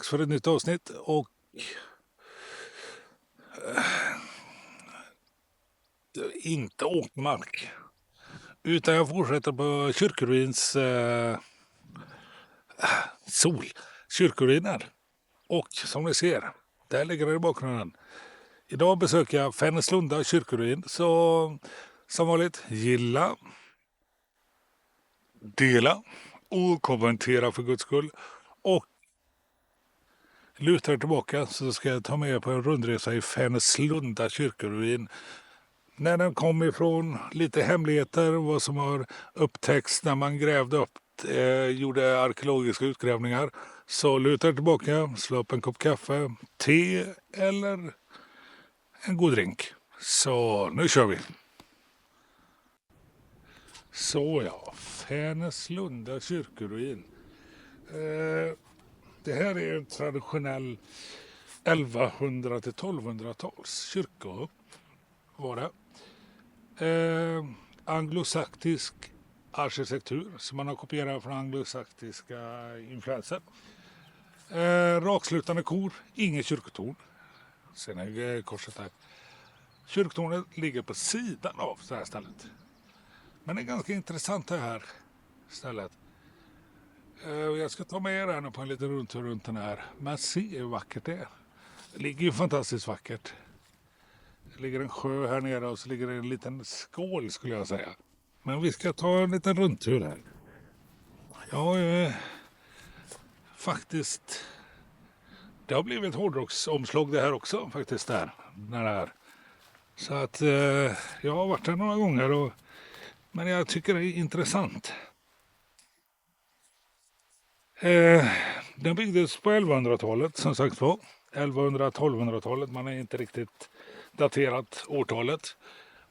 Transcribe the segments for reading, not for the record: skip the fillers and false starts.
dags för ett nytt avsnitt och inte åkmark. Utan jag fortsätter på kyrkoruins kyrkoruiner. Och som ni ser, där ligger det i bakgrunden. Idag besöker jag Fenneslunda kyrkoruin. Så som vanligt, gilla, dela och kommentera för Guds skull. Och lutar tillbaka så ska jag ta med er på en rundresa i Fenneslunda kyrkoruin. När den kom ifrån, lite hemligheter, vad som har upptäckts när man grävde upp, gjorde arkeologiska utgrävningar. Så lutar tillbaka, slå upp en kopp kaffe, te eller en god drink. Så nu kör vi. Så ja, Fenneslunda kyrkoruin. Det här är en traditionell 1100 till 1200-tals kyrka var det. Anglosaktisk arkitektur som man har kopierat från anglosaktiska influenser. Rakslutande kor, inget kyrkotorn. Sen är korset här. Kyrkotornet ligger på sidan av det här stället. Men det är ganska intressant det här stället. Jag ska ta med er här på en liten rundtur runt den här. Men se hur vackert det är. Det ligger ju fantastiskt vackert. Det ligger en sjö här nere och så ligger det en liten skål skulle jag säga. Men vi ska ta en liten rundtur här. Ja, faktiskt. Det har blivit hårdrocksomslag det här också faktiskt där. När det är. Så att jag har varit här några gånger men jag tycker det är intressant. Den byggdes på 1100-talet som sagt var. 1100-1200-talet, man är inte riktigt daterat årtalet.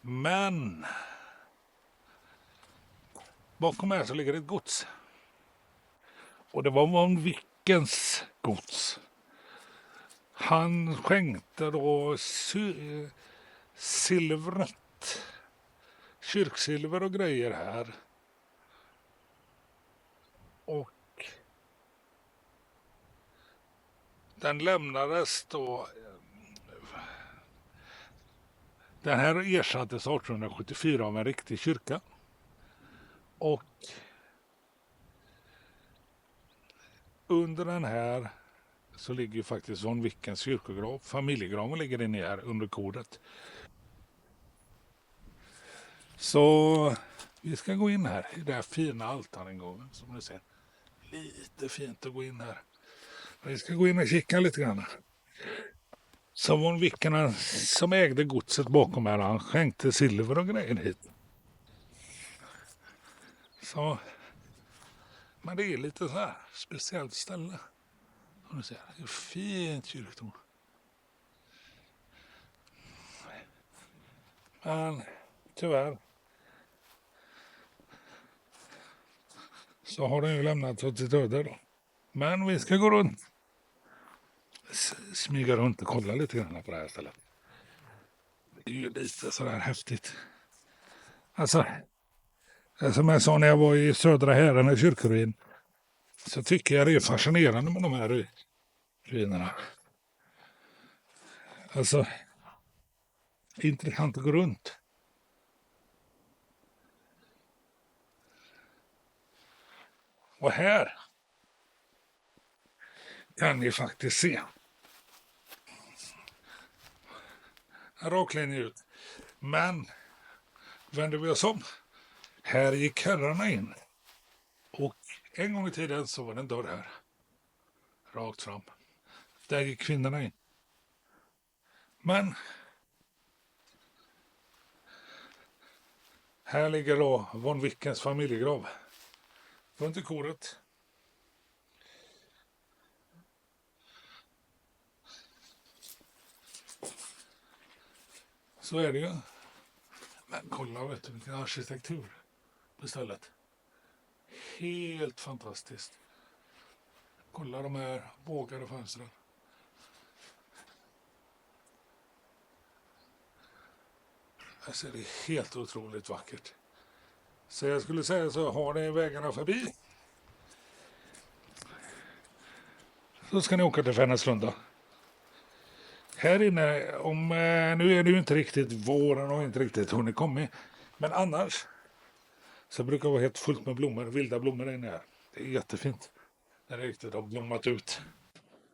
Men bakom här så ligger ett gods. Och det var von Wickens gods. Han skänkte då silvret, kyrksilver och grejer här. Och den lämnades då. Den här ersattes 1874 av en riktig kyrka. Och under den här så ligger ju faktiskt von Wickens kyrkograv. Familjegraven ligger inne här under koret. Så vi ska gå in här i det här fina altaringången som ni ser. Lite fint att gå in här. Vi ska gå in och kika lite grann. Så von Wicken som ägde godset bakom här, han skänkte silver och grejer hit. Så, men det är lite så här speciellt ställe. Som du ser, det är fint kyrktorn. Men tyvärr så har den ju lämnat åt sitt öde då. Men vi ska gå runt. Smyga runt och kolla lite grann på det här stället. Det är ju lite sådär häftigt. Alltså, som jag sa när jag var i södra Härarna kyrkoruin så tycker jag det är fascinerande med de här ruinerna. Alltså, intressant att gå runt. Och här kan ni faktiskt se. En rak linje ut. Men vänder vi oss om. Här gick herrarna in. Och en gång i tiden så var det en dörr här. Rakt fram. Där gick kvinnorna in. Men här ligger då von Wickens familjegrav. Runt i koret. Så är det ju. Men kolla vet du vilken arkitektur på stället. Helt fantastiskt. Kolla de här bågade fönstren. Alltså det är helt otroligt vackert. Så jag skulle säga så har ni vägarna förbi. så ska ni åka till Fenneslunda. Här inne, nu är det ju inte riktigt våren och inte riktigt hunnit kommit. Men annars så brukar det vara helt fullt med blommor, vilda blommor inne här. Det är jättefint när det riktigt har blommat ut.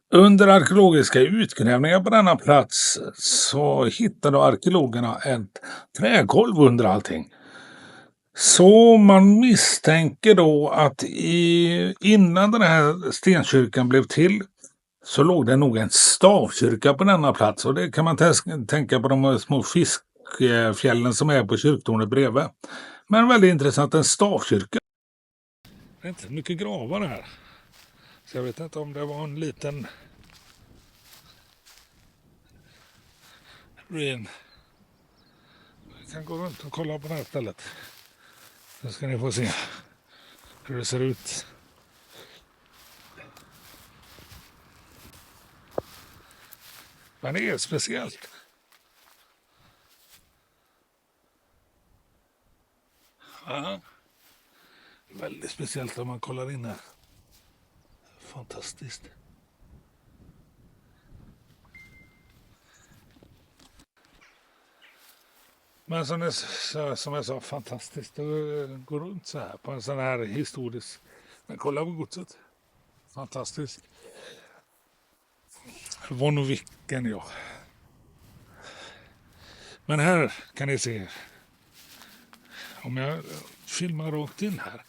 Under arkeologiska utgrävningar på denna plats så hittade arkeologerna ett trägolv under allting. Så man misstänker då att innan den här stenkyrkan blev till så låg det nog en stavkyrka på denna plats. Och det kan man tänka på de små fiskfjällen som är på kyrktornet bredvid. Men väldigt intressant, en stavkyrka. Det är inte mycket gravar här. Så jag vet inte om det var en liten ruin. Vi kan gå runt och kolla på det här stället. Så ska ni få se hur det ser ut. Men det är speciellt. Ja. Väldigt speciellt om man kollar in här. Fantastiskt. Men som jag sa, fantastiskt att gå runt så här på en sån här historisk. Men kolla på godset. Fantastiskt. Von Vicken, ja. Men här kan ni se. Om jag filmar rakt in här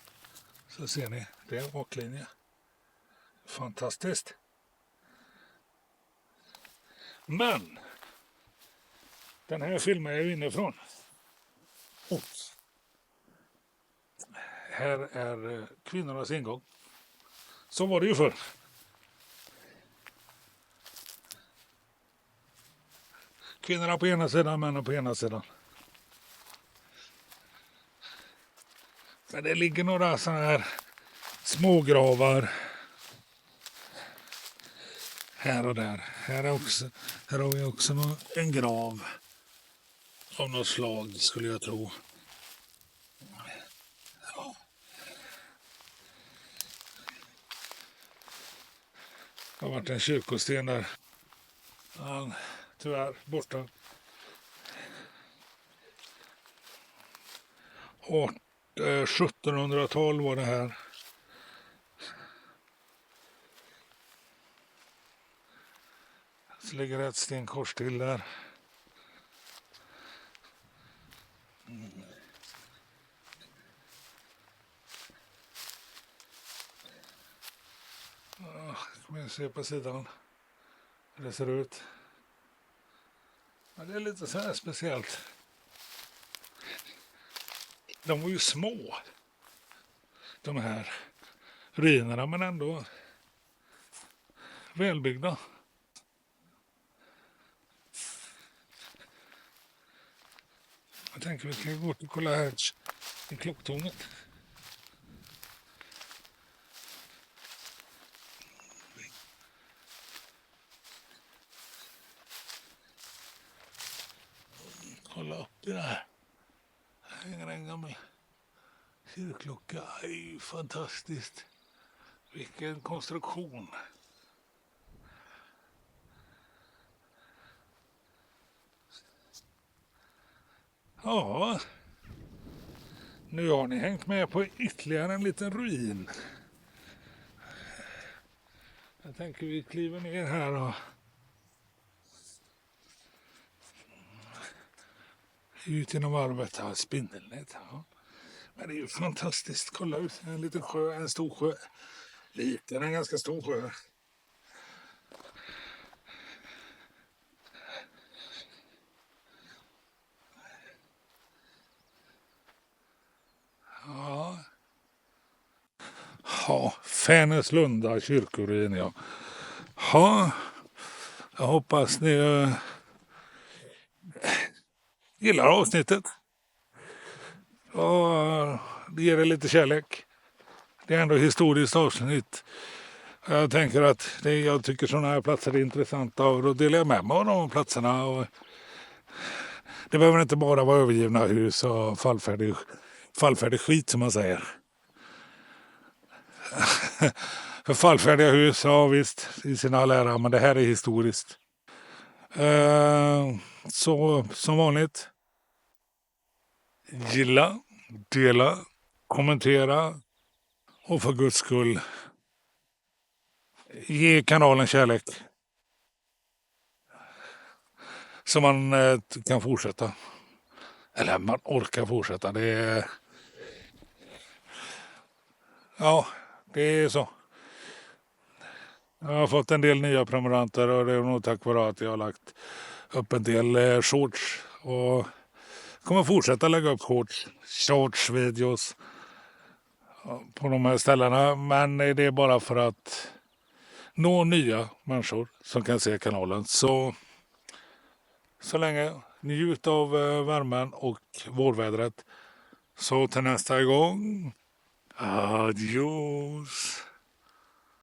så ser ni, det är en raklinje. Fantastiskt. Men den här filmar jag inifrån. Här är kvinnornas ingång. Så var det ju förr. Kvinnorna på ena sidan, männen på ena sidan. Men det ligger några sådana här smågravar här och där. Här har vi också en grav av något slag, skulle jag tro. Det har varit en kyrkosten där. Ja, tyvärr borta. 1712 var det här. Så ligger ett stenkors till där. Kan vi se på sidan hur det ser ut. Men det är lite så här speciellt. De var ju små, de här ruinerna, men ändå välbyggda. Jag tänker vi kan gå och kolla här i klocktornet. Kolla upp det där. Här hänger en gammal kyrkklocka. Aj, fantastiskt. Vilken konstruktion. Ja, nu har ni hängt med på ytterligare en liten ruin. Jag tänker vi kliver ner här och ut genom varvet här, spindelnät. Ja. Men det är ju fantastiskt. Kolla ut, en liten sjö, en stor sjö. Liten, en ganska stor sjö. Ja. Ja, Fenneslunda kyrkoruin, ja. Ja, jag hoppas ni gillar avsnittet. Och det ger er lite kärlek. Det är ändå historiskt avsnitt. Jag tänker att jag tycker sådana här platser är intressanta och då delar jag med mig av de platserna. Och det behöver inte bara vara övergivna hus och fallfärdig skit som man säger. Förfallfärdiga hus, ja visst, i sina all ära, men det här är historiskt. Så som vanligt, gilla, dela, kommentera och för Guds skull ge kanalen kärlek så man kan fortsätta. Eller man orkar fortsätta. Ja, det är så. Jag har fått en del nya prenumeranter och det är nog tack vare att jag har lagt upp en del shorts. Och kommer fortsätta lägga upp shorts-videos på de här ställena. Men det är bara för att nå nya människor som kan se kanalen. Så länge, njut av värmen och vårvädret. Så till nästa gång, adios.